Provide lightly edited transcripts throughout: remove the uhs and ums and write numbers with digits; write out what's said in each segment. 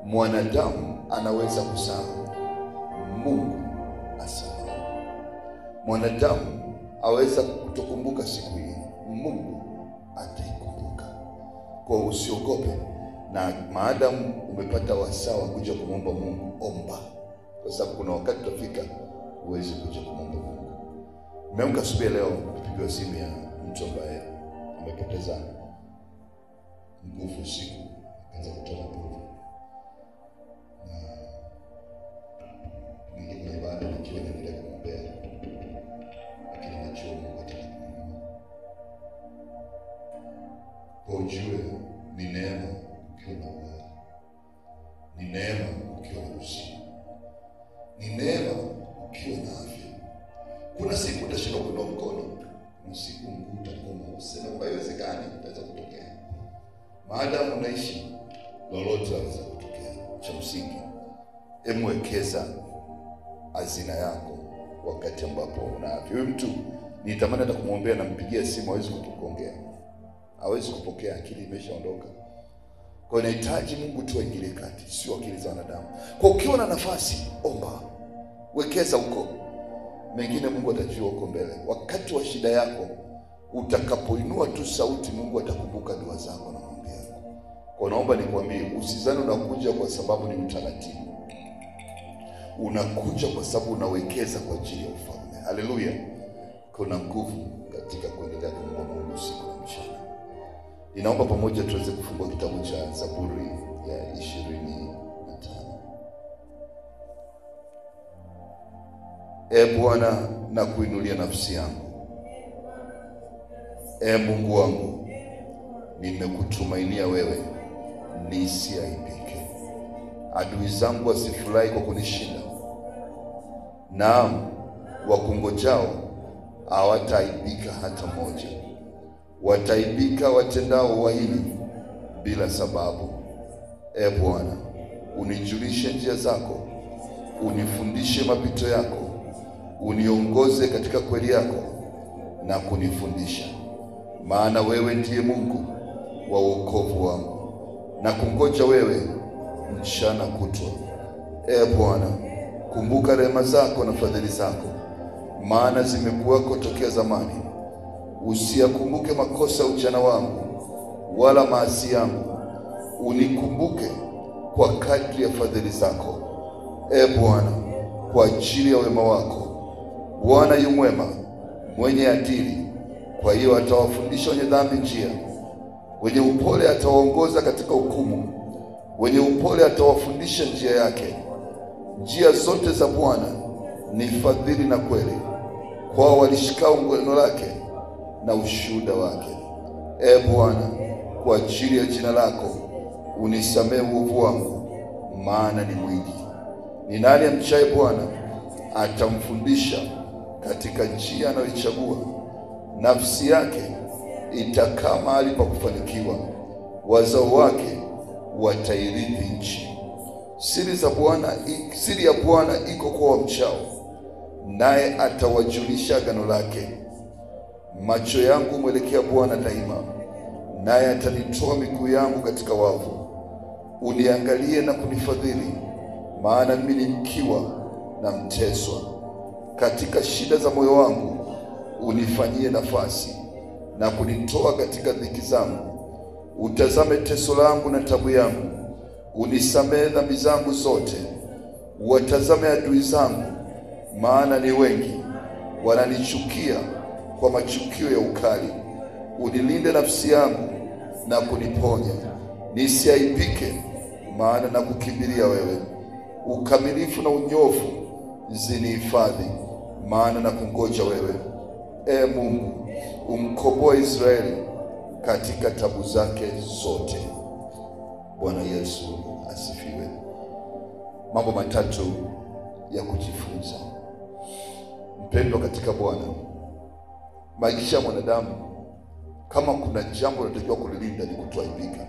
Mwanadamu anaweza kusahau, Mungu asahau. Mwanadamu aweza kutokumbuka siku hii, Mungu ataikumbuka. Kwa usiogope, na maadamu umepata wasaa wa kuja kumwomba Mungu, omba, kwa sababu kuna wakati utafika uweze kuja kumwomba Mungu. Nimeamka asubuhi leo kupigiwa simu ya mtu ambaye amepoteza nguvu usiku, akaanza kutoa nguvu. Nilikuwa ibada nikiwa naendelea kumwombea, lakini najua Mungu atakumwinua. Kwa ujue ni neema ukiwa na uhai, ni neema ukiwa na uzima, ni neema ukiwa na afya. Kuna siku utashinda kuinua mkono, kuna siku mguu utakuuma, useme kwamba haiwezekani, itaweza kutokea. Maadamu unaishi, lolote laweza kutokea. Cha msingi, emwekeza hazina yako wakati ambapo una afya. Huyu mtu nitamani hata kumwombea, na mpigia simu hawezi kuongea, hawezi kupokea, akili imeshaondoka. Kwa hiyo inahitaji Mungu tu aingilie kati, sio akili za wanadamu. Kwa ukiwa na nafasi, omba, wekeza huko, mengine Mungu atajua huko mbele. Wakati wa shida yako utakapoinua tu sauti, Mungu atakumbuka dua zako na maombi yako. Kwa naomba nikwambie, usizani unakuja kwa sababu ni utaratibu. Unakuja kwa sababu unawekeza kwa ajili ya ufalme. Haleluya. Kuna nguvu katika kuendelea kumwomba Mungu usiku na mchana. Ninaomba pamoja tuweze kufungua kitabu cha Zaburi ya 25. Bwana, na kuinulia nafsi yangu. Mungu wangu, nimekutumainia wewe, nisiaibike. Adui zangu wasifurahi kwa kunishinda, naam, wakungojao hawataaibika hata moja. Wataaibika watendao uhaini bila sababu. Bwana, unijulishe njia zako, unifundishe mapito yako, uniongoze katika kweli yako na kunifundisha. Maana wewe ndiye Mungu wa wokovu wangu, na kungoja wewe mchana kutwa. Bwana, kumbuka rehema zako na fadhili zako, maana zimekuwako tokea zamani. Usiyakumbuke makosa ujana wangu, wala maasi yangu. Unikumbuke kwa kadri ya fadhili zako, Bwana, kwa ajili ya wema wako. Bwana yu mwema, mwenye adili, kwa hiyo atawafundisha wenye dhambi njia. Wenye upole atawaongoza katika hukumu, wenye upole atawafundisha njia yake. Njia zote za Bwana ni fadhili na kweli, kwao walishikao neno lake na ushuhuda wake. Bwana, kwa ajili ya jina lako unisamehe uovu wangu, maana ni mwingi. Ni nani amchaye Bwana? Atamfundisha katika njia anayoichagua. Nafsi yake itakaa mahali pa kufanikiwa, wazao wake watairithi nchi. Siri ya Bwana iko kwa wamchao, naye atawajulisha agano lake. Macho yangu mwelekea Bwana daima, naye atanitoa miguu yangu katika wavu. Uniangalie na kunifadhili, maana mimi ni mkiwa na mteswa. Katika shida za moyo wangu unifanyie nafasi na kunitoa katika dhiki zangu. Utazame teso langu na tabu yangu, unisamehe dhambi zangu zote. Watazame adui zangu, maana ni wengi, wananichukia kwa machukio ya ukali. Unilinde nafsi yangu na kuniponya, nisiaibike, maana na kukimbilia wewe. Ukamilifu na unyofu zinihifadhi, maana na kungoja wewe. Mungu, umkomboe Israeli katika tabu zake zote. Bwana Yesu asifiwe. Mambo matatu ya kujifunza. Mpendwa katika Bwana, maisha ya mwanadamu, kama kuna jambo linatakiwa kulilinda, ni kutoaibika.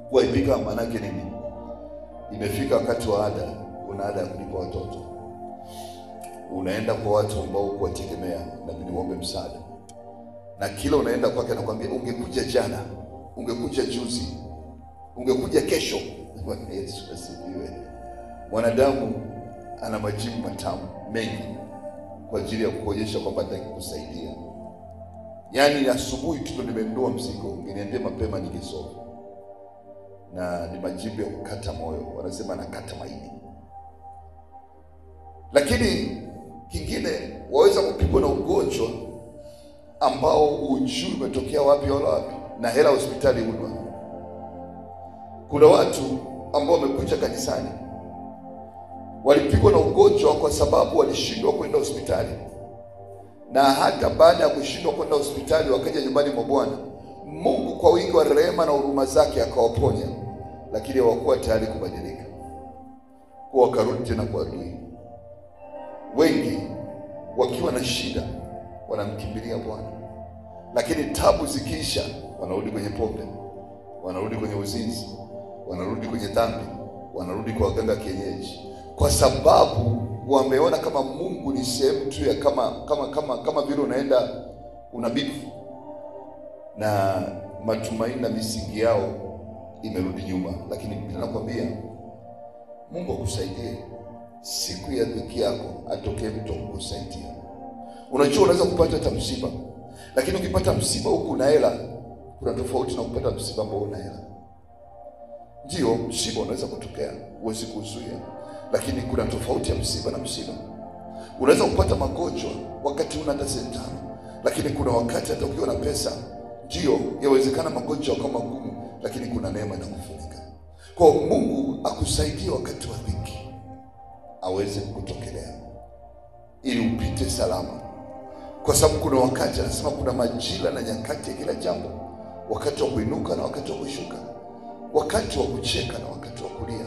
Kuaibika maana yake nini? Imefika wakati wa ada, una ada ya kulipa watoto, unaenda kwa watu ambao kuwategemea na niombe msaada, na kila unaenda kwake anakuambia ungekuja jana, ungekuja juzi, ungekuja kesho. Bwana Yesu asifiwe. Mwanadamu ana majibu matamu mengi kwa ajili ya kuonyesha kwamba anataka kusaidia. Yaani asubuhi tu nimemndoa mzigo, ungeniambia mapema ningesoma. Na ni majibu ya kukata moyo, wanasema anakata maini. Lakini kingine, waweza kupigwa na ugonjwa ambao hujui umetokea wapi wala wapi, na hela hospitali huna. Kuna watu ambao wamekuja kanisani walipigwa na ugonjwa kwa sababu walishindwa kwenda hospitali, na hata baada ya kushindwa kwenda hospitali wakaja nyumbani mwa Bwana. Mungu kwa wingi wa rehema na huruma zake akawaponya, lakini hawakuwa tayari kubadilika, kwa wakarudi tena kwa adui. Wengi wakiwa na shida wanamkimbilia Bwana, lakini tabu zikiisha wanarudi kwenye pombe, wanarudi kwenye uzinzi, wanarudi kwenye dhambi, wanarudi kwa waganga kienyeji, kwa sababu wameona kama Mungu ni sehemu tu ya kama vile unaenda unabifu, na matumaini na misingi yao imerudi nyuma. Lakini ninakwambia Mungu akusaidie. Siku ya dhiki yako atokee mtu kukusaidia. Unajua unaweza kupata hata msiba, lakini ukipata msiba huku una hela, kuna tofauti na kupata msiba ambao una hela. Ndio, msiba unaweza kutokea, huwezi kuzuia, lakini kuna tofauti ya msiba na msiba. Unaweza kupata magonjwa wakati una hata senti tano, lakini kuna wakati hata ukiwa na pesa, ndio yawezekana magonjwa kama magumu, lakini kuna neema inakufunika. Kwa Mungu akusaidie wakati wa dhiki, aweze kukutokelea ili upite salama. Kwa sababu kuna wakati, anasema kuna majira na nyakati ya kila jambo, wakati wa kuinuka na wakati wa kushuka, wakati wa kucheka na wakati wa kulia,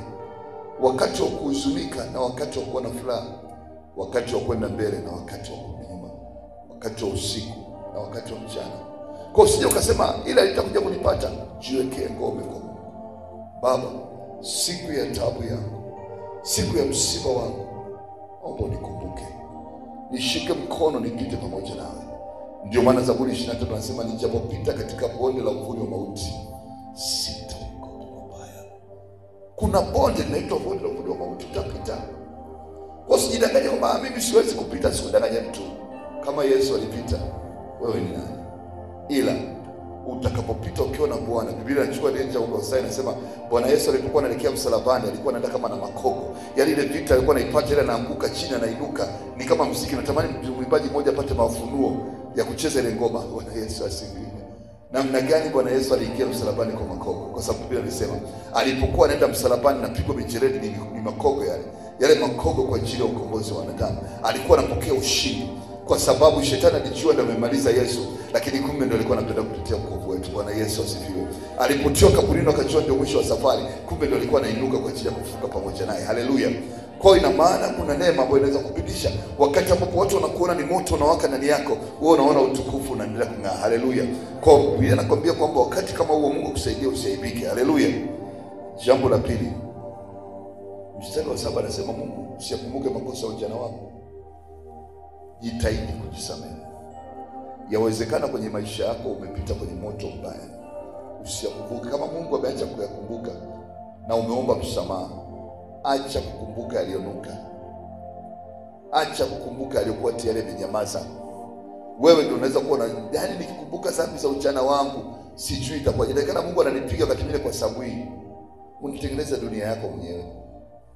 wakati wa kuhuzunika na wakati wa kuwa na furaha, wakati wa kwenda mbele na wakati wa kurudi nyuma, wakati wa usiku na wakati wa mchana. Kwa usije ukasema ila litakuja kunipata. Jiwekee ngome kwa Mungu. Baba, siku ya taabu yangu, siku ya msiba wangu, naomba unikumbuke, nishike mkono nipite pamoja nawe. Ndio maana Zaburi 23 anasema nijapopita katika bonde la uvuli wa mauti, sitaogopa mabaya. Kuna bonde linaitwa bonde la uvuli wa mauti, utapita. Usijidanganye kwamba mimi siwezi kupita. Sikudanganye mtu. Kama Yesu alipita, wewe ni nani? Ila utakapopita ukiwa na Bwana, Biblia inachukua lenja huko sasa, inasema Bwana Yesu alipokuwa anaelekea msalabani alikuwa anaenda kama na makogo. Yaani ile vita alikuwa anaipata, ile anaanguka chini anainuka, ni kama muziki. Natamani mwimbaji mmoja apate mafunuo ya kucheza ile ngoma. Bwana Yesu asifiwe. Namna gani Bwana Yesu aliingia msalabani kwa makogo? Kwa sababu Biblia inasema alipokuwa anaenda msalabani na pigwa mijeledi ni makogo yale makogo kwa ajili ya ukombozi wa wanadamu. Alikuwa anapokea ushindi kwa sababu shetani alijua ndio amemaliza Yesu, lakini kumbe ndio alikuwa anapenda kutetea wokovu wetu. Bwana Yesu asifiwe. Alipotoka kaburini akajua ndio mwisho wa safari, kumbe ndio alikuwa anainuka kwa ajili ya kufufuka pamoja naye. Haleluya. Kwa ina maana kuna neema ambayo inaweza kupitisha wakati ambapo watu wanakuona ni moto unawaka ndani yako, wewe unaona utukufu unaendelea kung'aa. Haleluya. Kwa Biblia inakwambia kwamba wakati kama huo Mungu akusaidie usiaibike. Haleluya. Jambo la pili, mstari wa 7 anasema Mungu usikumbuke makosa ya ujana wako. Jitahidi kujisamehe. Yawezekana kwenye maisha yako umepita kwenye moto mbaya, usikumbuke. Kama Mungu ameacha kuyakumbuka na umeomba msamaha, acha kukumbuka aliyonuka. Acha kukumbuka aliyokuwa tayari amenyamaza. Wewe ndio unaweza kuona, yaani nikikumbuka dhambi za ujana wangu sijui itakuwa. Inawezekana Mungu ananipiga wakati mwingine kwa sababu hii. Unitengeneza dunia yako mwenyewe.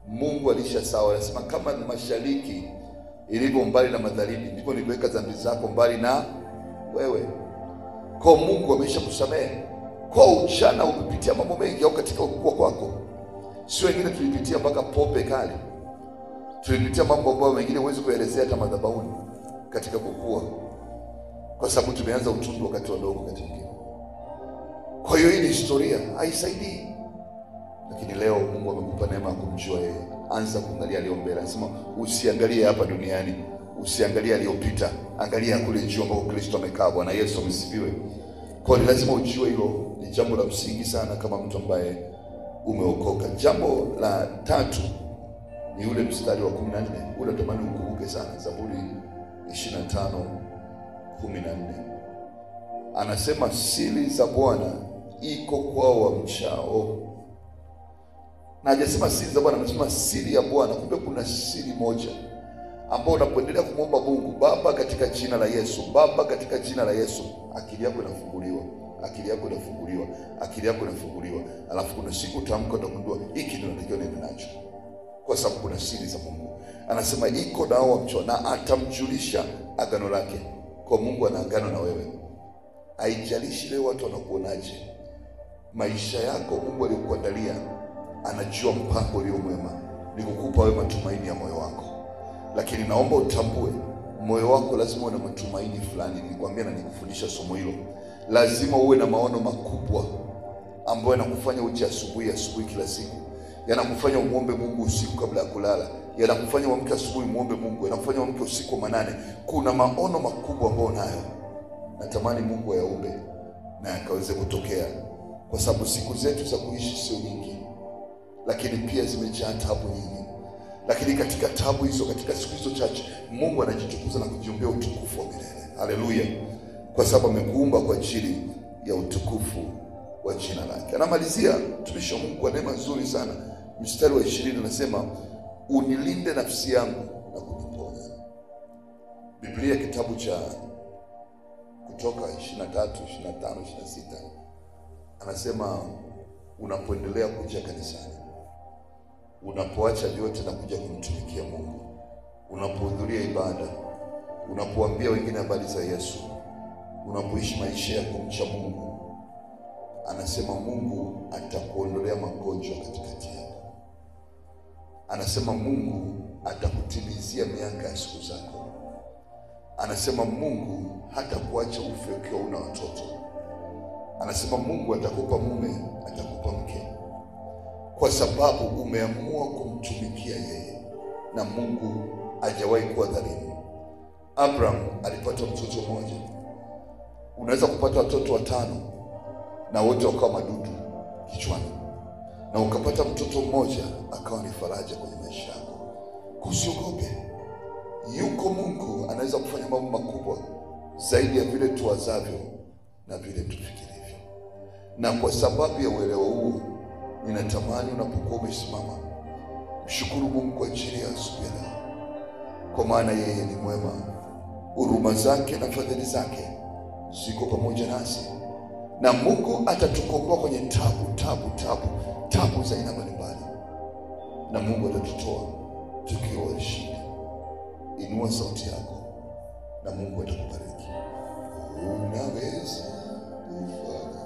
Mungu alisha sawa, anasema kama mashariki ilivyo mbali na magharibi, ndipo niliweka dhambi zako mbali na wewe. Kwa Mungu amesha kusamehe. Kwa ujana umepitia mambo mengi, au katika ukua kwako. Sio wengine tulipitia mpaka pombe kali. Tulipitia mambo ambayo wengine huwezi kuelezea hata madhabahuni katika kukua, kwa sababu tumeanza utundu wakati wadogo katika. Kwa hiyo hii ni historia, haisaidii. Lakini leo Mungu amekupa neema ya kumjua yeye. Anza kuangalia aliyo mbele. Anasema usiangalie hapa duniani, usiangalie aliyopita, angalia kule juu ambako Kristo amekaa. Bwana Yesu amesifiwe. Kwa hiyo lazima ujue hilo, ni jambo la msingi sana kama mtu ambaye umeokoka. Jambo la tatu ni ule mstari wa 14. Ule natamani ukumbuke sana, Zaburi 25:14. Anasema siri za Bwana iko kwao wamchao, Na hajasema siri za Bwana, amesema siri ya Bwana. Kumbe kuna siri moja ambao unapoendelea kumwomba Mungu, Baba katika jina la Yesu, Baba katika jina la Yesu, akili yako inafunguliwa, akili yako inafunguliwa, akili yako inafunguliwa. Alafu kuna siku utamka, utagundua hiki ndio natakiwa niende nacho, kwa sababu kuna siri za Mungu. Anasema iko nao wamcho, na atamjulisha agano lake. Kwa Mungu ana agano na wewe. Haijalishi leo watu wanakuonaje, maisha yako Mungu aliyokuandalia, anajua mpango ulio mwema, ni kukupa wewe matumaini ya moyo wako. Lakini naomba utambue, moyo wako lazima uwe na matumaini fulani. Nilikwambia na nikufundisha somo hilo. Lazima uwe na maono makubwa ambayo yanakufanya uje asubuhi kila siku. Yanakufanya umuombe Mungu usiku kabla ya kulala. Yanakufanya uamke asubuhi muombe Mungu. Yanakufanya uamke usiku manane. Kuna maono makubwa ambayo nayo natamani Mungu ayaumbe na yakaweze kutokea, kwa sababu siku zetu za kuishi sio nyingi, lakini pia zimejaa tabu nyingi. Lakini katika tabu hizo, katika siku hizo chache, Mungu anajitukuza na kujiombea utukufu wa milele. Haleluya! Kwa sababu amekuumba kwa ajili ya utukufu wa jina lake. Anamalizia mtumishi wa Mungu kwa neema nzuri sana. Mstari wa 20 anasema, unilinde nafsi yangu na kuniponya. Biblia kitabu cha Kutoka 23, 25, 26 anasema, unapoendelea kuja kanisani, unapoacha vyote na kuja kumtumikia Mungu, unapohudhuria ibada, unapoambia wengine habari za Yesu, unapoishi maisha ya kumcha Mungu, anasema Mungu atakuondolea magonjwa katikati yako. Anasema Mungu atakutimizia miaka ya siku zako. Anasema Mungu hatakuacha ufe ukiwa una watoto. Anasema Mungu atakupa mume, atakupa mke, kwa sababu umeamua kumtumikia yeye. Na Mungu hajawahi kuwa dhalimu. Abraham alipata mtoto mmoja. Unaweza kupata watoto 5 na wote wakawa madudu kichwani, na ukapata mtoto mmoja akawa ni faraja kwenye maisha yako. Usiogope. Yuko Mungu anaweza kufanya mambo makubwa zaidi ya vile tuwazavyo na vile tufikirivyo. Na kwa sababu ya uelewa huu, ninatamani unapokuwa umesimama, mshukuru Mungu kwa ajili ya asubuhi leo, kwa maana yeye ni mwema. Huruma zake na fadhili zake ziko pamoja nasi, na Mungu atatukomboa kwenye tabu za aina mbalimbali, na Mungu atatutoa tukiwa washindi. Inua sauti yako na Mungu atakubariki. Unaweza kufanya.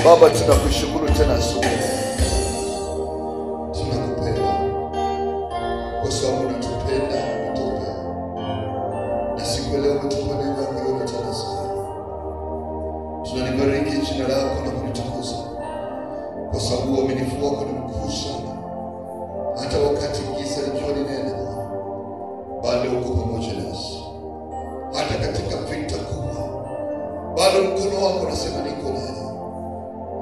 Baba, tunakushukuru tena asubuhi. Tunakupenda kwa sababu unatupenda kutoka. Na siku siku ya leo umetupa neema ya kuiona tena siku. Tunalibariki jina lako na kulitukuza, kwa sababu uaminifu wako ni mkuu sana. Hata wakati giza likiwa ni nene, bado uko pamoja nasi. Hata katika vita kubwa, bado mkono wako unasema niko naye.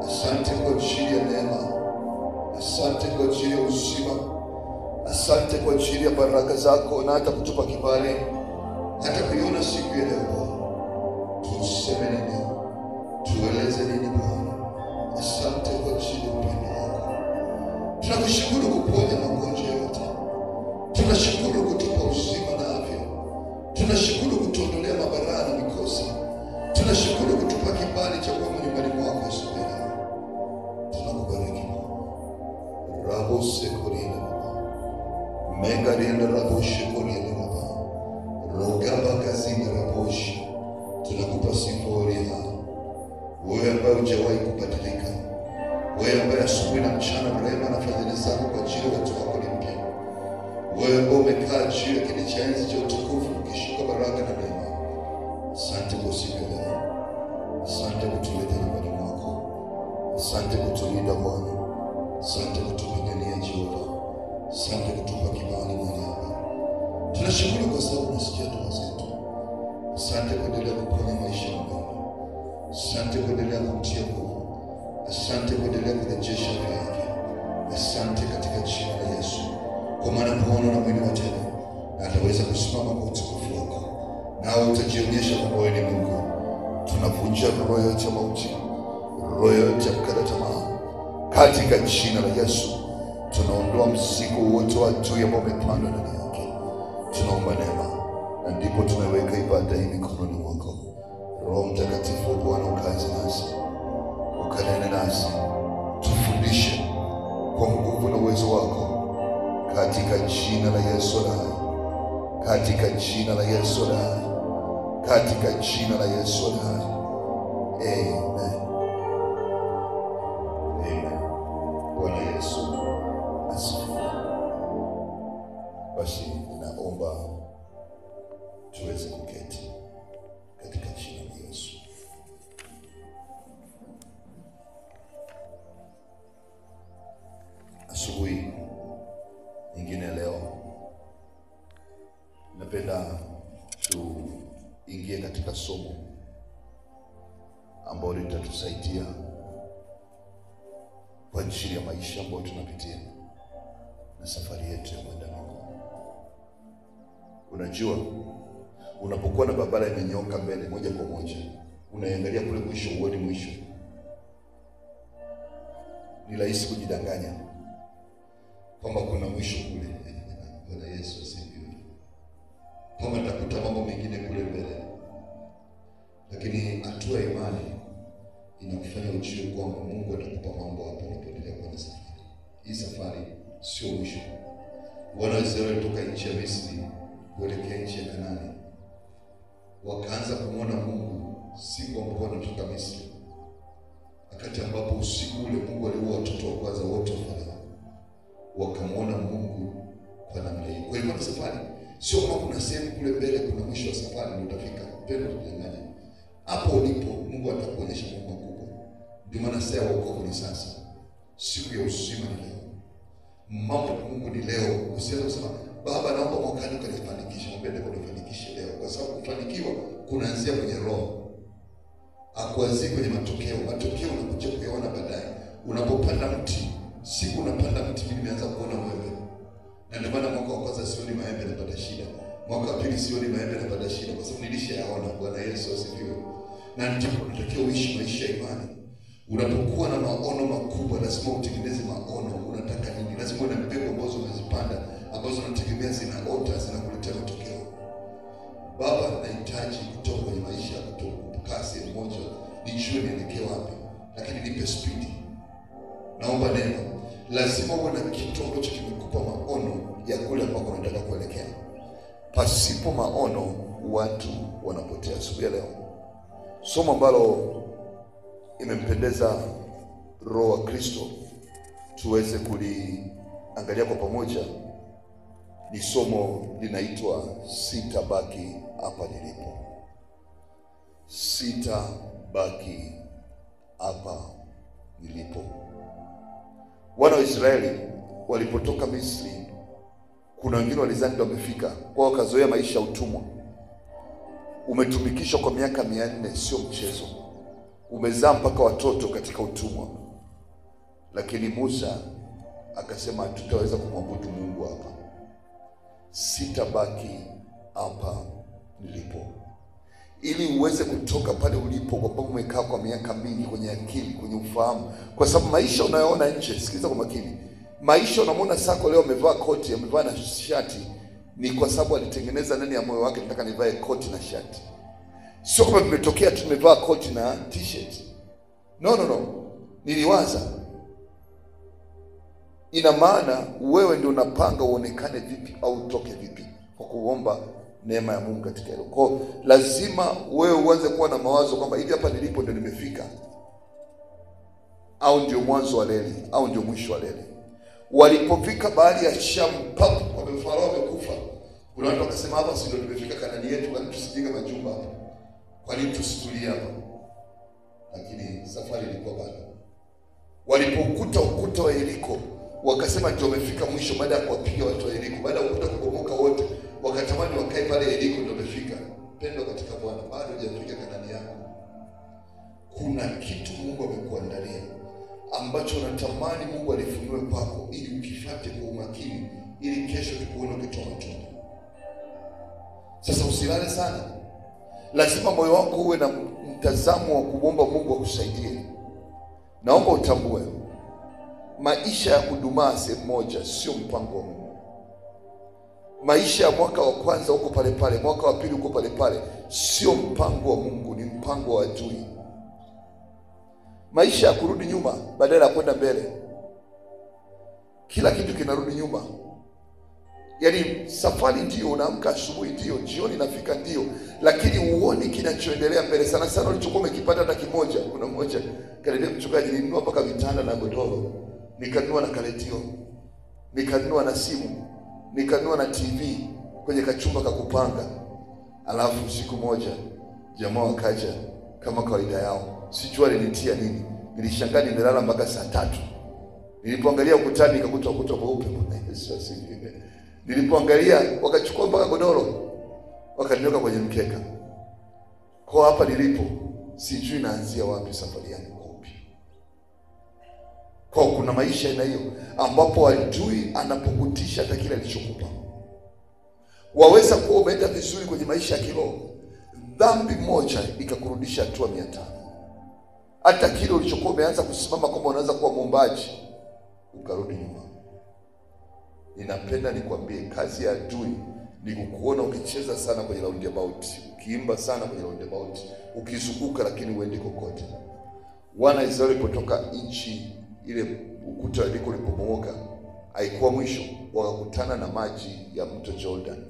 Asante kwa ajili ya neema. Asante kwa ajili ya uzima. Asante kwa ajili ya baraka zako, na hata kutupa kibali hata kuiona siku ya leo. Tuseme nini? Tueleze nini Bwana? Asante kwa ajili ya upendo wako. Tunakushukuru kuponya magonjwa yote. Tunashukuru kutupa uzima na afya. Tunashukuru kutuondolea mabalaa na mikosi. Tunashukuru kutupa kibali cha kuwa nyumbani mwako Yesu. Tunakubariki Rabo sekorina mega renda rabo shekorina baba rogaba kazina raboshi. Tunakupa sifa wewe ambaye hujawahi kubadilika, wewe ambaye asubuhi na mchana rehema na fadhili zako kwa ajili ya watu wako ni mpya, wewe ambaye umekaa juu ya kiti cha enzi cha utukufu ukishuka baraka na neema. Asante kwa siku ya leo. Asante kutuleta nyumbani mwako. Asante kutulinda Bwana. Asante kutupigania Jehova. Asante kutupa kibali Bwana. Tunashukuru kwa sababu unasikia dua zetu. Asante kuendelea kuponya maisha yetu. Asante kuendelea kutia nguvu. Asante kuendelea kurejesha afya yake. Asante katika jina la Yesu, kwa maana Bwana na mwili wote ataweza kusimama kwa utukufu wako, nao utajionyesha kwamba wewe ni Mungu. Tunavunja roho yote ya mauti, roho yote ya kukata tamaa katika jina la Yesu. Tunaondoa mzigo wote wa adui ambao umepandwa ndani yake. Tunaomba neema, na ndipo tunaweka ibada hii mikononi mwako. Roho Mtakatifu Bwana, ukaze nasi, ukanene nasi, tufundishe kwa nguvu na uwezo wako, katika jina la Yesu hai, katika jina la Yesu hai, katika jina la Yesu hai. Amen. Amen. Bwana Yesu asifiwe. Basi naomba tuweze kuketi katika jina la Yesu. Asubuhi nyingine leo napenda tuingie katika somo ambalo litatusaidia kwa ajili ya maisha ambayo tunapitia na safari yetu ya kwenda Mungu. Unajua, unapokuwa na barabara imenyoka mbele moja kwa moja, unaangalia kule mwisho, uone mwisho, ni rahisi kujidanganya kwamba kuna mwisho kule. Bwana Yesu asifiwe. Kama nitakuta mambo mengine kule mbele, lakini hatua ya imani inakufanya ujue kwamba Mungu atakupa mambo hapa unapoendelea kwa safari. Hii safari sio mwisho. Wana wa Israeli kutoka nchi ya Misri kuelekea nchi ya Kanaani, wakaanza kumwona Mungu siku ambapo wanatoka Misri, wakati ambapo usiku ule Mungu aliua watoto wa kwanza wote wa Farao. Wakamwona Mungu kwa namna hiyo. Kwa hiyo safari sio kama kuna sehemu kule mbele kuna mwisho wa safari ndio utafika. Pendo kujanganya. Hapo ulipo Mungu atakuonyesha mambo makubwa. Ndio maana sasa wokovu ni sasa. Siku ya uzima ni leo. Mambo ya Mungu ni leo. Usianze kusema Baba naomba mwakani ukanifanikishe. Mpende kunifanikishe leo, kwa sababu kufanikiwa kunaanzia kwenye roho. Hakuanzii kwenye matokeo. Matokeo unakuja kuyaona baadaye. Unapopanda mti, siku unapanda mti mimi nimeanza kuona wewe. Na ndio maana mwaka wa kwanza sioni maembe napata shida. Mwaka wa pili sioni maembe napata shida, kwa sababu nilishayaona. Bwana Yesu asifiwe. Na ndipo unatakiwa uishi maisha ya imani. Unapokuwa na maono makubwa, lazima utengeneze maono. Unataka nini? Lazima una mbegu ambazo unazipanda, ambazo unategemea zinaota, zinakuletea matokeo. Baba, nahitaji kutoka kwenye maisha ya kutoka sehemu moja, nijue nielekee wapi, lakini nipe speed. Naomba neema. Lazima uwe na kitu ambacho kimekupa maono ya kule ambako unataka kuelekea. Pasipo maono watu wanapotea. Asubuhi ya leo somo ambalo imempendeza Roho wa Kristo tuweze kuliangalia kwa pamoja Ni somo linaitwa sitabaki hapa nilipo. Sitabaki hapa nilipo. Wana wa Israeli walipotoka Misri, kuna wengine walizani ndio wamefika, kwa wakazoea maisha ya utumwa. Umetumikishwa kwa miaka 400, sio mchezo. Umezaa mpaka watoto katika utumwa. Lakini Musa akasema tutaweza kumwabudu Mungu hapa. Sitabaki hapa nilipo. Ili uweze kutoka pale ulipo, kwa sababu umekaa kwa miaka mingi kwenye akili, kwenye ufahamu. Kwa sababu maisha unayoona nje, sikiliza kwa makini. Maisha unamwona Sako leo amevaa koti, amevaa na shati, ni kwa sababu alitengeneza ndani ya moyo wake, nataka nivae koti na shati. Sio kama tumetokea tumevaa koti na t-shirt. No. Niliwaza. Ina maana wewe ndio unapanga uonekane vipi au utoke vipi, kwa kuomba neema ya Mungu katika hilo. Kwa lazima wewe uanze kuwa na mawazo kwamba hivi hapa nilipo ndio nimefika, au ndio mwanzo wa reli, au ndio mwisho wa reli. Walipofika bahari ya Shamu, papo kwa Farao amekufa. Kuna watu wakasema hapa si ndio tumefika Kanaani yetu, kwani tusijenge majumba hapa? Kwa nini tusitulie hapa? Lakini safari ilikuwa bado. Walipokuta ukuta wa Yeriko, wakasema ndio wamefika mwisho, baada ya kuwapiga watu wa Yeriko, baada ya ukuta kubomoka wote, wakatamani wakae pale Yeriko ndio wamefika. Pendo katika Bwana, bado hujafika Kanaani yako. Kuna kitu Mungu amekuandalia ambacho unatamani Mungu alifunue kwako, ili ukifuate kwa umakini, ili kesho tukuone ukitoa matunda. Sasa usilale sana. Lazima moyo wako uwe na mtazamo wa kuomba Mungu akusaidie. Naomba utambue, maisha ya kudumaa sehemu moja sio mpango wa Mungu. Maisha ya mwaka wa kwanza uko pale pale, mwaka wa pili uko pale pale, sio mpango wa Mungu, ni mpango wa adui. Maisha ya kurudi nyuma badala ya kwenda mbele. Kila kitu kinarudi nyuma. Yaani safari ndio, unaamka asubuhi ndio, jioni inafika ndio, lakini uone kinachoendelea mbele. Sana sana ulichokuwa umekipata hata kimoja. Kuna mmoja kaniambia, mchungaji, nilinunua mpaka vitanda na godoro, nikanunua na kaletio, nikanunua na simu, nikanunua na TV kwenye kachumba kakupanga. Alafu siku moja jamaa wakaja kama kawaida yao, sijui alinitia nini. Nilishangaa nimelala mpaka saa 3. Nilipoangalia ukutani nikakuta ukuta mweupe. Yesu asifiwe. Nilipoangalia wakachukua mpaka godoro, wakaniweka kwenye mkeka. Kwa hapa nilipo sijui naanzia wapi safari yangu kupi. Kwa kuna maisha ina hiyo ambapo adui anapokutisha hata kile alichokupa. Waweza kuwa umeenda vizuri kwenye maisha ya kiroho, dhambi moja ikakurudisha hatua 500. Hata kile ulichokuwa umeanza kusimama kama unaweza kuwa mwombaji, ukarudi nyuma. Ninapenda nikwambie, kazi ya adui ni kukuona ukicheza sana kwenye roundabout, ukiimba sana kwenye roundabout, ukizunguka lakini uendi kokote. Wana Israeli kutoka nchi ile ukuta Yeriko ulipomoka, haikuwa mwisho, wakakutana na maji ya mto Jordan.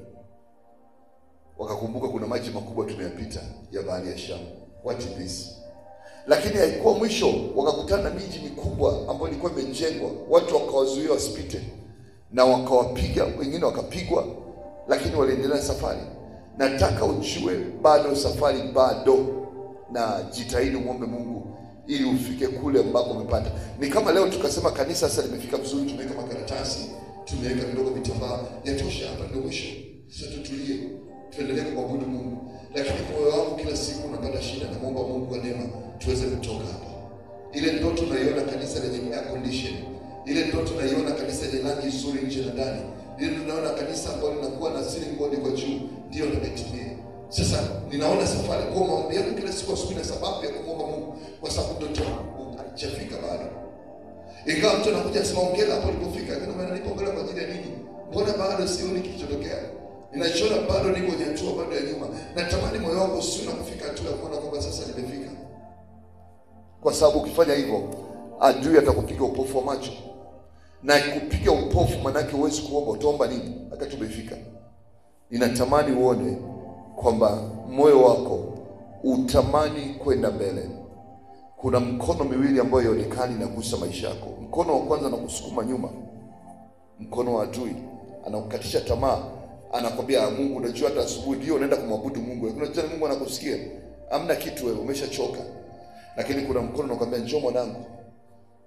Wakakumbuka kuna maji makubwa tumeyapita ya bahari ya Shamu. What is this? Lakini haikuwa mwisho, wakakutana na miji mikubwa ambayo ilikuwa imejengwa, watu wakawazuia wasipite na wakawapiga, wengine wakapigwa, lakini waliendelea safari. Nataka ujue bado safari bado, na jitahidi muombe Mungu ili ufike kule ambako umepata. Ni kama leo tukasema kanisa sasa limefika vizuri, tumeweka makaratasi, tumeweka kidogo vitambaa, yatosha, hapa ndio mwisho. Sasa tutulie, tuendelee kuabudu Mungu. Lakini moyo wangu kila siku unapata shida, na muomba Mungu kwa neema tuweze kutoka hapa. Ile ndoto naiona kanisa lenye air condition, ile ndoto naiona kanisa lenye rangi nzuri nje na ndani, ile tunaona kanisa ambalo linakuwa na ceiling board kwa juu, ndio nimetimia. Sasa ninaona safari kwa maombi yangu kila siku asubuhi, na sababu ya kuomba Mungu kwa sababu ndoto haijafika bado. Ingawa mtu anakuja sema ongeza hapo ulipofika, lakini maana nilipoongea kwa ajili ya nini? Mbona bado sioni kilichotokea? Ninachoona bado niko kwenye hatua bado ya nyuma. Natamani moyo wangu usio kufika hatua ya kuona kwamba sasa nimefika. Kwa sababu ukifanya hivyo, adui atakupiga upofu wa macho. Na kupiga upofu maana yake huwezi kuomba. Utaomba nini wakati umefika? Ninatamani uone kwamba moyo wako utamani kwenda mbele. Kuna mkono miwili ambayo yaonekana inagusa maisha yako. Mkono wa kwanza na kusukuma nyuma, mkono wa adui, anakukatisha tamaa, anakwambia Mungu, unajua hata asubuhi ndio unaenda kumwabudu Mungu, lakini unajua Mungu anakusikia. Hamna kitu, wewe umeshachoka. Lakini kuna mkono unakwambia njoo mwanangu,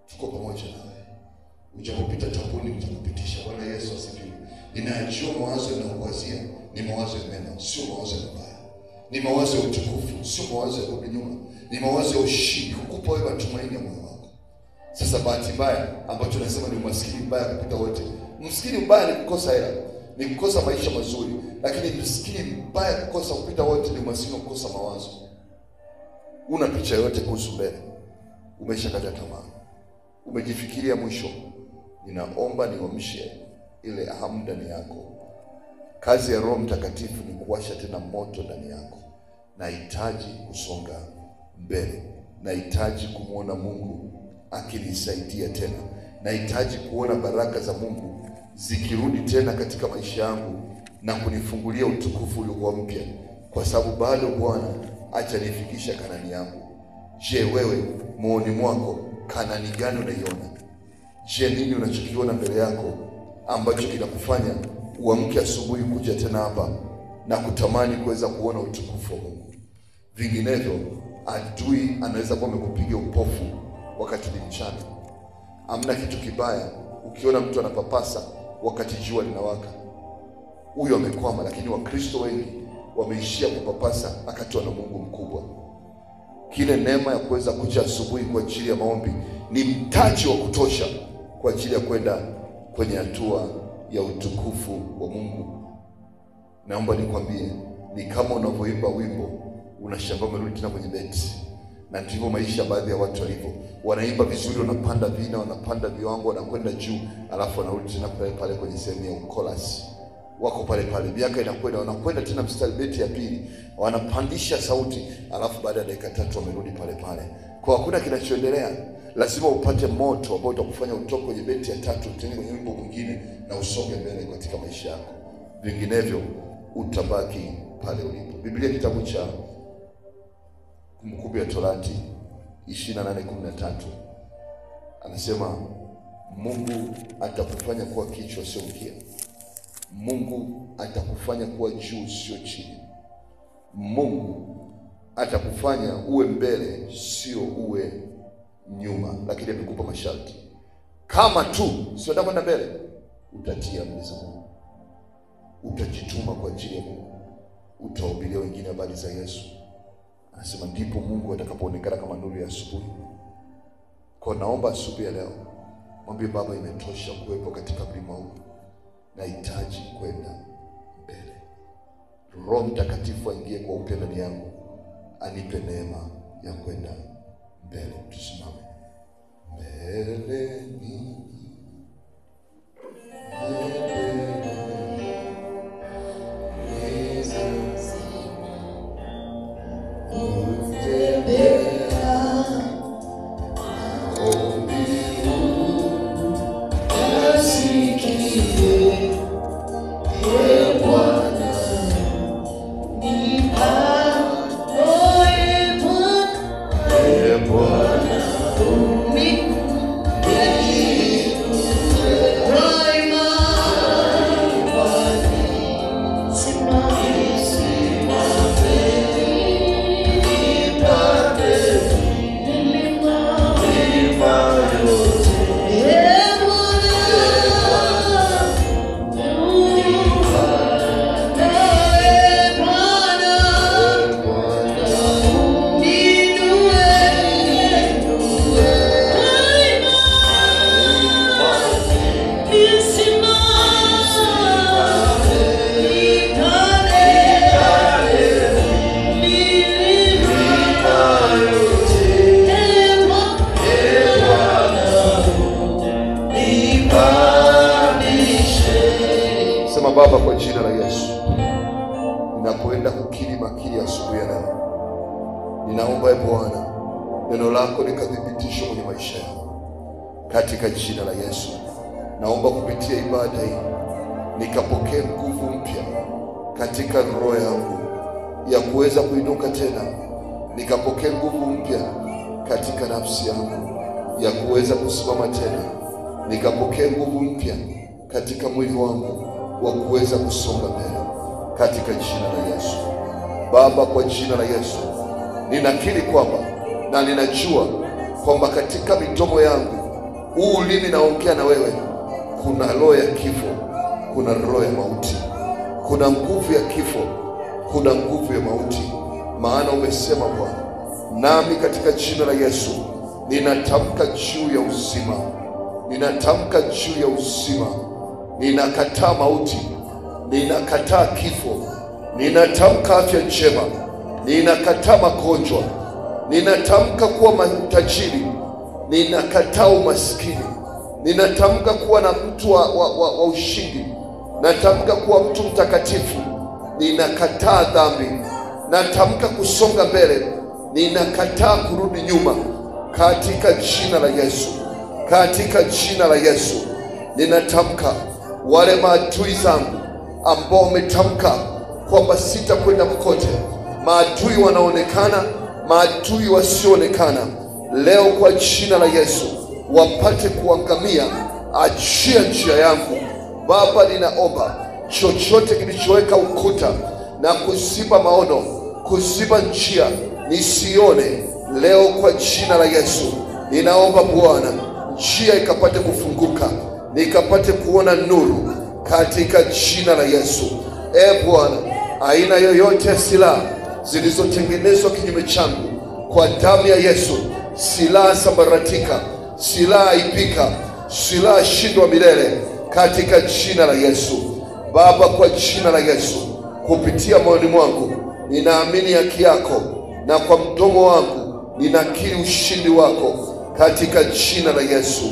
tuko pamoja nawe. Ujapopita tabuni utakupitisha. Bwana Yesu asifiwe. Ninajua mawazo ninayokuwazia ni mawazo ya mema, sio mawazo mabaya. Ni mawazo ya utukufu, sio mawazo ya kurudi nyuma. Ni mawazo ya ushindi, kukupa wewe matumaini ya moyo wako. Sasa bahati mbaya ambayo tunasema ni umaskini mbaya kupita wote. Msikini mbaya ni kukosa hela, ni kukosa maisha mazuri, lakini msikini mbaya kukosa kupita wote ni umaskini kukosa mawazo. Una picha yote kuhusu mbele, umeshakata tamaa, umejifikiria mwisho. Ninaomba niwamshe ile hamu ndani yako. Kazi ya Roho Mtakatifu ni kuwasha tena moto ndani yako. Nahitaji kusonga mbele, nahitaji kumuona Mungu akinisaidia tena, nahitaji kuona baraka za Mungu zikirudi tena katika maisha yangu na kunifungulia utukufu uliokuwa mpya, kwa sababu bado Bwana hajanifikisha Kanani yangu. Je, wewe moyoni mwako Kanani gani unaiona? Je, nini unachokiona mbele yako ambacho kinakufanya uamke asubuhi kuja tena hapa na kutamani kuweza kuona utukufu wa Mungu? Vinginevyo adui anaweza kuwa amekupiga upofu wakati ni mchana. Hamna kitu kibaya ukiona mtu anapapasa wakati jua linawaka. Huyo amekwama, lakini Wakristo wengi wameishia kupapasa akatoa na Mungu mkubwa. Kile neema ya kuweza kuja asubuhi kwa ajili ya maombi ni mtaji wa kutosha kwa ajili ya kwenda kwenye hatua ya utukufu wa Mungu. Naomba nikwambie, ni kama unavyoimba wimbo unashangaa umerudi tena kwenye beti. Na ndivyo maisha baadhi ya watu walivyo. Wanaimba vizuri, wanapanda vina, wanapanda viwango, wanakwenda juu, alafu wanarudi tena pale kwenye sehemu ya chorus. Wako pale pale, miaka inakwenda, wanakwenda tena mstari beti ya pili, wanapandisha sauti, alafu baada ya dakika 3 wamerudi pale pale. Kwa hakuna kinachoendelea. Lazima upate moto ambao utakufanya utoke kwenye beti ya 3 utenge kwenye wimbo mwingine na usonge mbele katika maisha yako. Vinginevyo utabaki pale ulipo. Biblia kitabu cha Kumbukumbu ya Torati 28:13 anasema Mungu atakufanya kuwa kichwa sio mkia. Mungu atakufanya kuwa juu sio chini. Mungu atakufanya uwe mbele sio uwe nyuma, lakini amekupa masharti. Kama tu sio kwenda mbele, utatia amri za Mungu, utajituma kwa ajili ya Mungu, utahubiria wengine habari za Yesu. Anasema ndipo Mungu atakapoonekana kama nuru ya asubuhi. Kwa naomba asubuhi ya leo mwambie Baba, imetosha kuwepo katika mlima huu, nahitaji kwenda mbele. Roho Mtakatifu aingie kwa upya ndani yangu, anipe neema ya kwenda mbele. Tusimame. Mbele ni Baba, kwa jina la Yesu, ninapoenda kukiri makiri asubuhi ya leo, ninaomba Bwana neno lako likadhibitishwe kwenye maisha yangu katika jina la Yesu. Naomba kupitia ibada hii nikapokee nguvu mpya katika roho yangu ya kuweza kuinuka tena, nikapokee nguvu mpya katika nafsi yangu ya kuweza kusimama tena, nikapokee nguvu mpya katika mwili wangu wa kuweza kusonga mbele katika jina la Yesu. Baba, kwa jina la Yesu ninakiri kwamba na ninajua kwamba katika midomo yangu huu ulimi naongea na wewe, kuna roho ya kifo, kuna roho ya mauti, kuna nguvu ya kifo, kuna nguvu ya mauti. Maana umesema Bwana, nami katika jina la Yesu ninatamka juu ya uzima, ninatamka juu ya uzima. Ninakataa mauti, ninakataa kifo, ninatamka afya njema, ninakataa magonjwa, ninatamka kuwa matajiri, ninakataa umaskini, ninatamka kuwa na mtu wa ushindi, natamka kuwa mtu mtakatifu, ninakataa dhambi, natamka kusonga mbele, ninakataa kurudi nyuma katika jina la Yesu. Katika jina la Yesu ninatamka wale maadui zangu ambao umetamka kwamba sitakwenda kokote, maadui wanaonekana, maadui wasioonekana, leo kwa jina la Yesu wapate kuangamia. Achia njia yangu Baba, ninaomba chochote kilichoweka ukuta na kuziba maono, kuziba njia nisione, leo kwa jina la Yesu ninaomba Bwana, njia ikapate kufunguka, nikapate kuona nuru katika jina la Yesu. Bwana, aina yoyote ya silaha zilizotengenezwa kinyume changu, kwa damu ya Yesu, silaha sambaratika, silaha ipika, silaha shindwa milele katika jina la Yesu. Baba, kwa jina la Yesu, kupitia moyoni mwangu ninaamini haki yako, na kwa mdomo wangu ninakiri ushindi wako katika jina la Yesu.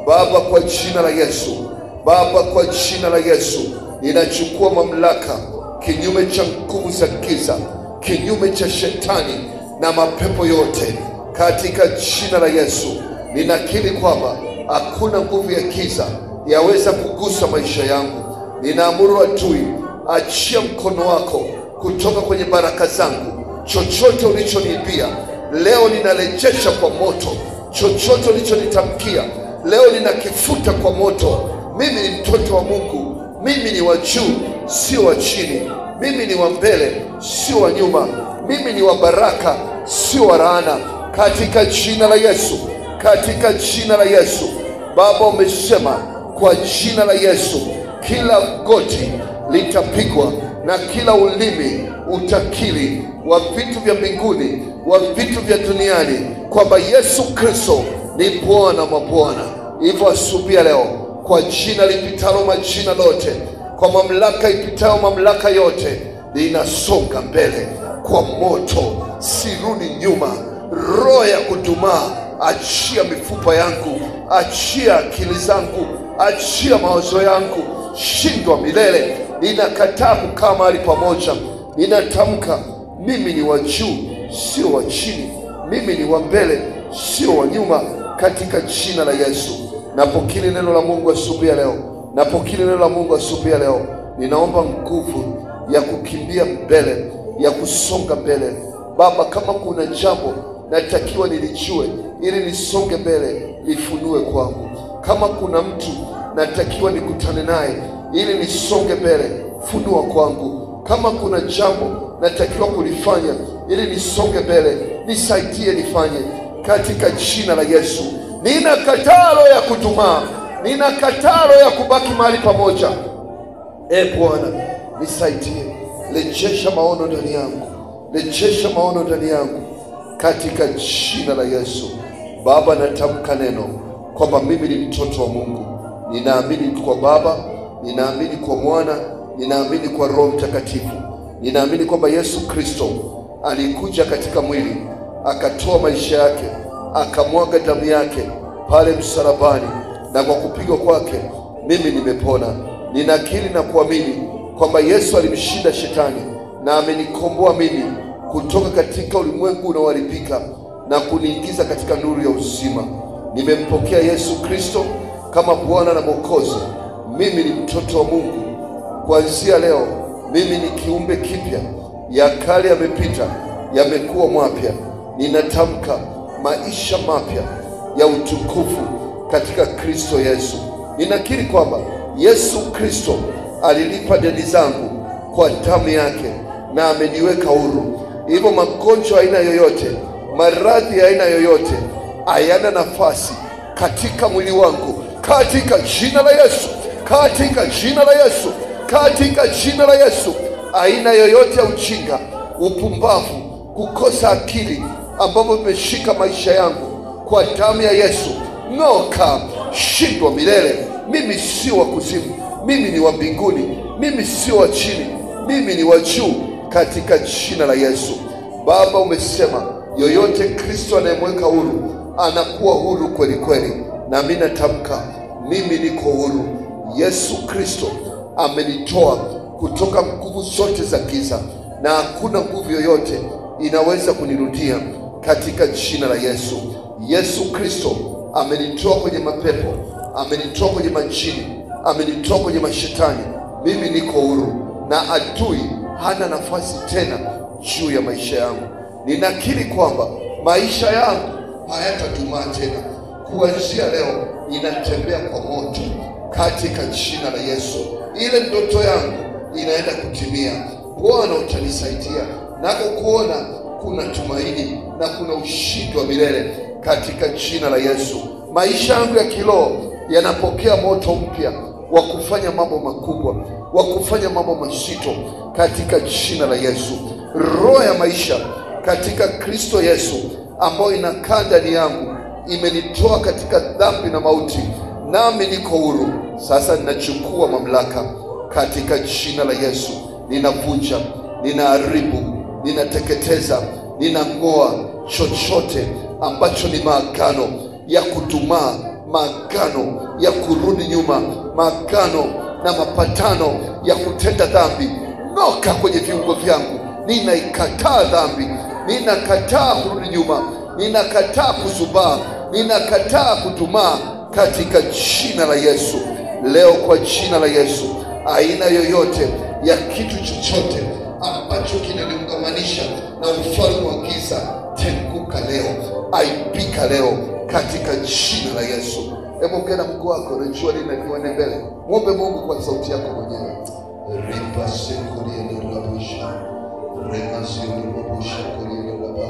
Baba, kwa jina la Yesu, Baba, kwa jina la Yesu ninachukua mamlaka kinyume cha nguvu za giza, kinyume cha shetani na mapepo yote katika jina la Yesu. Ninakiri kwamba hakuna nguvu ya giza yaweza kugusa maisha yangu. Ninaamuru adui, achia mkono wako kutoka kwenye baraka zangu. Chochote ulichoniibia leo ninarejesha kwa moto. Chochote ulichonitamkia leo ninakifuta kwa moto. Mimi ni mtoto wa Mungu, mimi ni wa juu, sio wa chini. Mimi ni wa mbele, sio wa nyuma. Mimi ni wa baraka, sio wa laana, katika jina la Yesu, katika jina la Yesu. Baba, umesema kwa jina la Yesu kila goti litapigwa na kila ulimi utakiri, wa vitu vya mbinguni, wa vitu vya duniani, kwamba Yesu Kristo ni Bwana wa mabwana. Hivyo asubuhi leo, kwa jina lipitalo majina lote, kwa mamlaka ipitayo mamlaka yote, ninasonga mbele kwa moto, sirudi nyuma. Roho ya kudumaa, achia mifupa yangu, achia akili zangu, achia mawazo yangu, shindwa milele. Ninakataa kukaa mahali pamoja. Ninatamka mimi ni wa juu, sio wa chini. Mimi ni wa mbele, sio wa nyuma, katika jina la Yesu. Napokiri neno la Mungu asubuhi ya leo, napokiri neno la Mungu asubuhi ya leo. Ninaomba nguvu ya kukimbia mbele, ya kusonga mbele. Baba, kama kuna jambo natakiwa nilijue ili nisonge mbele, lifunue kwangu. Kama kuna mtu natakiwa nikutane naye ili nisonge mbele, funua kwangu. Kama kuna jambo natakiwa kulifanya ili nisonge mbele, nisaidie nifanye katika jina la Yesu. Ninakataa roho ya kudumaa, ninakataa roho ya kubaki mahali pamoja. Bwana, nisaidie, rejesha maono ndani yangu, rejesha maono ndani yangu katika jina la Yesu. Baba, natamka neno kwamba mimi ni mtoto wa Mungu. Ninaamini kwa Baba, ninaamini kwa Mwana, ninaamini kwa Roho Mtakatifu. Ninaamini kwamba Yesu Kristo alikuja katika mwili, akatoa maisha yake, akamwaga damu yake pale msalabani, na kwa kupigwa kwake mimi nimepona. Ninakiri na kuamini kwamba Yesu alimshinda shetani na amenikomboa mimi kutoka katika ulimwengu unaoharibika na kuniingiza katika nuru ya uzima. Nimempokea Yesu Kristo kama Bwana na Mwokozi. Mimi ni mtoto wa Mungu. Kuanzia leo mimi ni kiumbe kipya, ya kale yamepita, yamekuwa mapya. Ninatamka maisha mapya ya utukufu katika Kristo Yesu. Ninakiri kwamba Yesu Kristo alilipa deni zangu kwa damu yake na ameniweka huru. Hivyo magonjwa aina yoyote, maradhi ya aina yoyote hayana nafasi katika mwili wangu, katika jina la Yesu, katika jina la Yesu, katika jina la Yesu. Aina yoyote ya ujinga, upumbavu, kukosa akili ambavyo vimeshika maisha yangu, kwa damu ya Yesu ng'oka, shindwa milele. Mimi sio wa kuzimu, mimi ni wa mbinguni. Mimi sio wa chini, mimi ni wa juu, katika jina la Yesu. Baba, umesema yoyote Kristo anayemweka huru anakuwa huru kweli kweli, na mimi natamka mimi niko huru. Yesu Kristo amenitoa kutoka nguvu zote za giza, na hakuna nguvu yoyote inaweza kunirudia, katika jina la Yesu. Yesu Kristo amenitoa kwenye mapepo, amenitoa kwenye majini, amenitoa kwenye mashetani. Mimi niko huru, na adui hana nafasi tena juu ya maisha yangu. Ninakiri kwamba maisha yangu hayatadumaa tena. Kuanzia leo ninatembea kwa moto, katika jina la Yesu. Ile ndoto yangu inaenda kutimia. Bwana, utanisaidia nako kuona kuna tumaini na kuna ushindi wa milele, katika jina la Yesu. Maisha yangu ya kiroho yanapokea moto mpya wa kufanya mambo makubwa, wa kufanya mambo mazito, katika jina la Yesu. Roho ya maisha katika Kristo Yesu ambayo inakaa ndani yangu imenitoa katika dhambi na mauti, nami niko huru. Sasa ninachukua mamlaka katika jina la Yesu. Ninavunja, ninaharibu, ninateketeza, ninang'oa chochote ambacho ni maagano ya kudumaa, maagano ya kurudi nyuma, maagano na mapatano ya kutenda dhambi. Ng'oka kwenye viungo vyangu. Ninaikataa dhambi, ninakataa kurudi nyuma, ninakataa kuzubaa, ninakataa kudumaa, katika jina la Yesu. Leo kwa jina la Yesu, aina yoyote ya kitu chochote ambacho kinaniungamanisha na ufalme wa giza, tenguka leo, aibika leo, katika jina la Yesu. Hebu ongea na Mungu wako, unajua nini kione mbele. Muombe Mungu kwa sauti yako mwenyewe. Ripa sekuri ya rabusha, remasi ya rabusha kuri ya raba,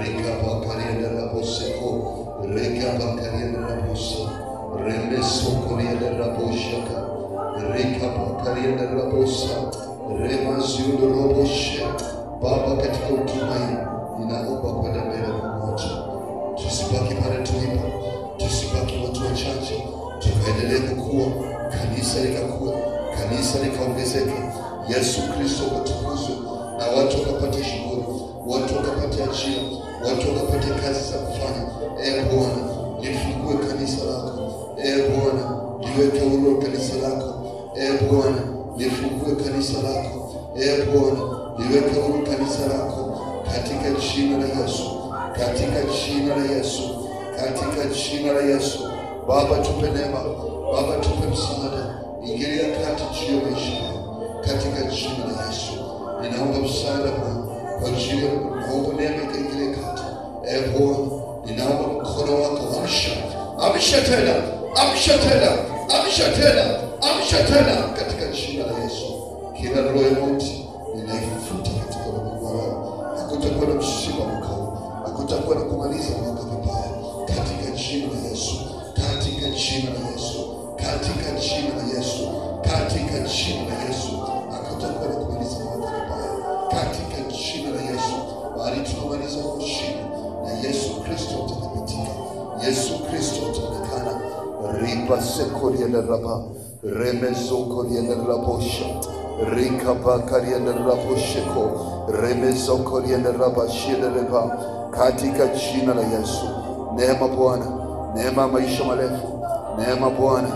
rika bakari ya raboseko, rika bakari ya rabusa, remeso kuri ya rabusha, rika bakari ya rabusa, remasi ya rabusha. Baba, katika utumaini ninaomba kwenda mbele pamoja. Tusibaki pale tulipo, tusibaki watu wachache, tukaendelee kukua, kanisa likakua, kanisa likaongezeke. Yesu Kristo katukuzwe, na watu wakapata shughuli, watu wakapata ajira, watu wakapata kazi za kufanya. Bwana, lifungue kanisa lako. Bwana, liweke huru kanisa lako. Bwana, lifungue kanisa lako. Bwana, liweke huru kanisa lako, katika jina la Yesu, katika jina la Yesu, katika jina la Yesu. Baba, tupe neema, Baba, tupe msaada. Ingilia kati juu ya maisha yao, katika jina la Yesu. Ninaomba msaada Bwana, kwa ajili ya Mungu, neema ikaingilie kati. Bwana, ninaomba mkono wako, amsha tena, amsha tena, amsha tena, amsha tena, katika jina la Yesu. Kila roho ya mauti ninaifuta katika ulimwengu wao. Hakutakuwa na msiba mwaka huu, hakutakuwa na kumaliza mwaka vibaya, katika jina la Yesu, katika jina la Yesu, katika jina la Yesu, katika jina la Yesu. Hakutakuwa na kumaliza mwaka vibaya, katika jina la Yesu. Bali tukumaliza kwa ushindi, na Yesu Kristo atathibitika, Yesu Kristo ataonekana. Ripa sekori ya raba, remezo kori ya rabosha, rika bakari ya rabosheko, remezo kori ya rabashida reba, katika jina la Yesu. Neema Bwana, neema maisha marefu, neema Bwana.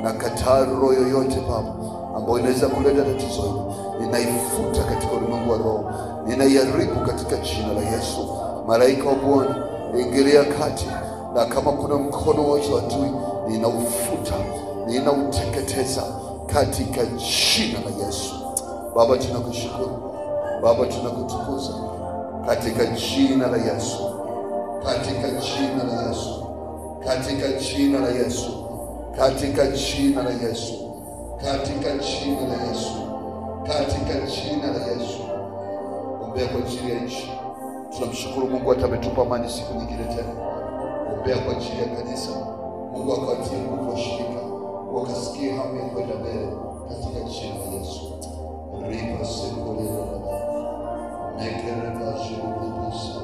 Na kataa roho yoyote Baba ambayo inaweza kuleta tatizo hili, ninaifuta katika ulimwengu wa roho, ninaiharibu katika jina la Yesu. Malaika wa Bwana, ingilia kati, na kama kuna mkono wote wa adui, ninaufuta, ninauteketeza katika jina la Yesu. Baba, tunakushukuru, Baba, tunakutukuza, katika jina la Yesu, katika jina la Yesu, katika jina la Yesu, katika jina la Yesu, katika jina la Yesu, katika jina la Yesu. Ombea kwa ajili ya nchi. Tunamshukuru Mungu hata ametupa amani siku nyingine tena. Ombea kwa ajili ya kanisa. Mungu akawatie nguvu washirika, wakasikie hamu ya kwenda mbele katika jina la Yesu. Riba sekolera mekere bashiri bibusa.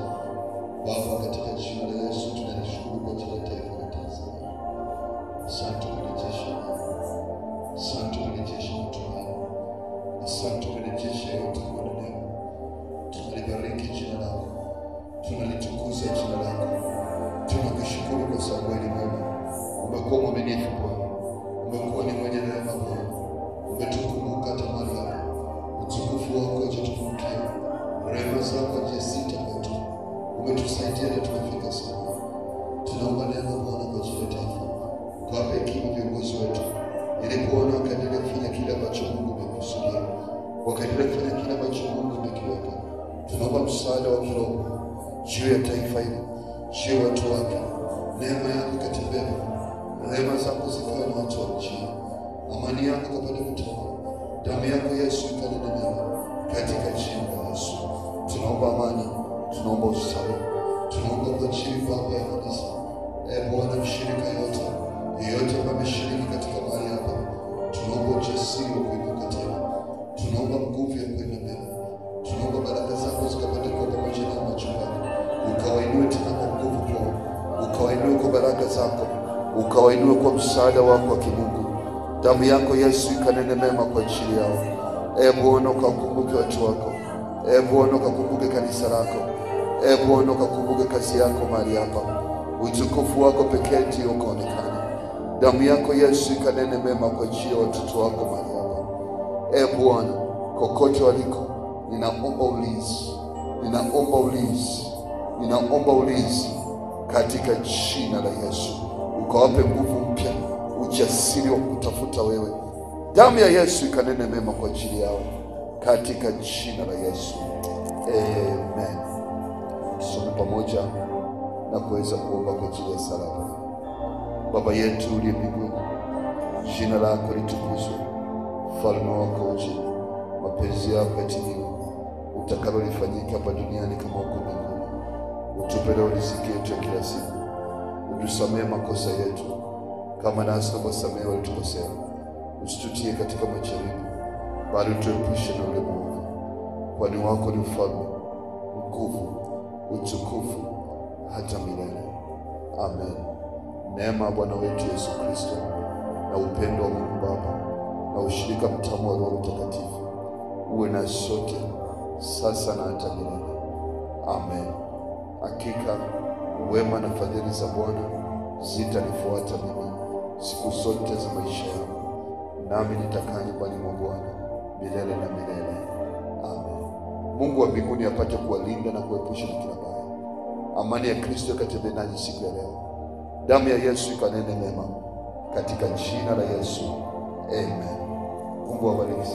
Baba, katika jina la Yesu tunashukuru kwa ajili ya taifa la Tanzania. Asante kurejesha, asante kurejesha mtumaini, asante kurejesha yote kwa leo. Tunalibariki jina lako, tunalitukuza jina lako, tunakushukuru kwa sababu wewe ni mwema. Umekuwa mwaminifu Bwana, umekuwa ni mwenye rehema Bwana, umetukumbuka hata mahali hapa. Utukufu wako ututukukie, rehema zako hazisita kwetu, umetusaidia na tumefika salama. Tunaomba neema Bwana kwa ajili ya taifa, ukawape hekima viongozi wetu, ili Bwana wakaendelee kufanya kile ambacho Mungu amekusudia, wakaendelee kufanya kile ambacho Mungu amekiweka. Tunaomba msaada wa kiroho juu ya taifa hili, juu ya watu wake. Neema yako ikatembee, rehema zako zikawe na watu wa nchi, amani yako ikapate kutawala, damu yako Yesu ikanene mema katika jina la Yesu. Tunaomba amani, tunaomba usawa, tunaomba kwa ajili Baba ya kanisa. Bwana, mshirika yote ambaye ameshiriki katika mahali hapa, tunaomba ujasiri wa kuinuka tena, tunaomba nguvu ya kwenda mbele, tunaomba baraka zako zikapate kuwa pamoja na machungani, ukawainue tena kwa nguvu Bwana, ukawainue kwa baraka zako, ukawainue kwa msaada wako wa kimungu. Damu yako Yesu ikanene mema kwa ajili yao. Bwana, ukakumbuke watu wako. Bwana, ukakumbuke kanisa lako. Bwana, ukakumbuke kazi yako mahali hapa. Utukufu wako pekee ndio ukaonekane. Damu yako Yesu ikanene mema kwa ajili ya watoto wako mahali hapa. Bwana, kokote waliko, ninaomba ulinzi, ninaomba ulinzi, ninaomba ulinzi katika jina la Yesu. Ukawape nguvu mpya, ujasiri wa kutafuta wewe. Damu ya Yesu ikanene mema kwa ajili yao katika jina la Yesu. Amen. Tusome pamoja na kuweza kuomba kwa ajili ya salama. Baba yetu uliye mbinguni, jina lako litukuzwe, ufalme wako uje, mapenzi yako yatimie, utakalo lifanyike hapa duniani kama huko mbinguni. Utupe leo riziki yetu ya kila siku. Utusamehe makosa yetu kama nasi tunavyosamehe waliotukosea. Usitutie katika majaribu, bali utuepushe na ule mwovu. Kwani wako ni ufalme, nguvu, utukufu hata milele. Amen. Neema ya Bwana wetu Yesu Kristo na upendo wa Mungu Baba na ushirika mtamu wa Roho Mtakatifu uwe na sote sasa na hata milele. Amen. Hakika wema na fadhili za Bwana zitanifuata mimi siku zote za maisha yangu, nami nitakaa nyumbani mwa Bwana milele na milele. Amen. Mungu wa mbinguni apate kuwalinda na kuepusha na kila baya. Amani ya Kristo ikatembee nanyi siku ya leo. Damu ya Yesu ikanene mema katika jina la Yesu. Amen. Mungu awabariki.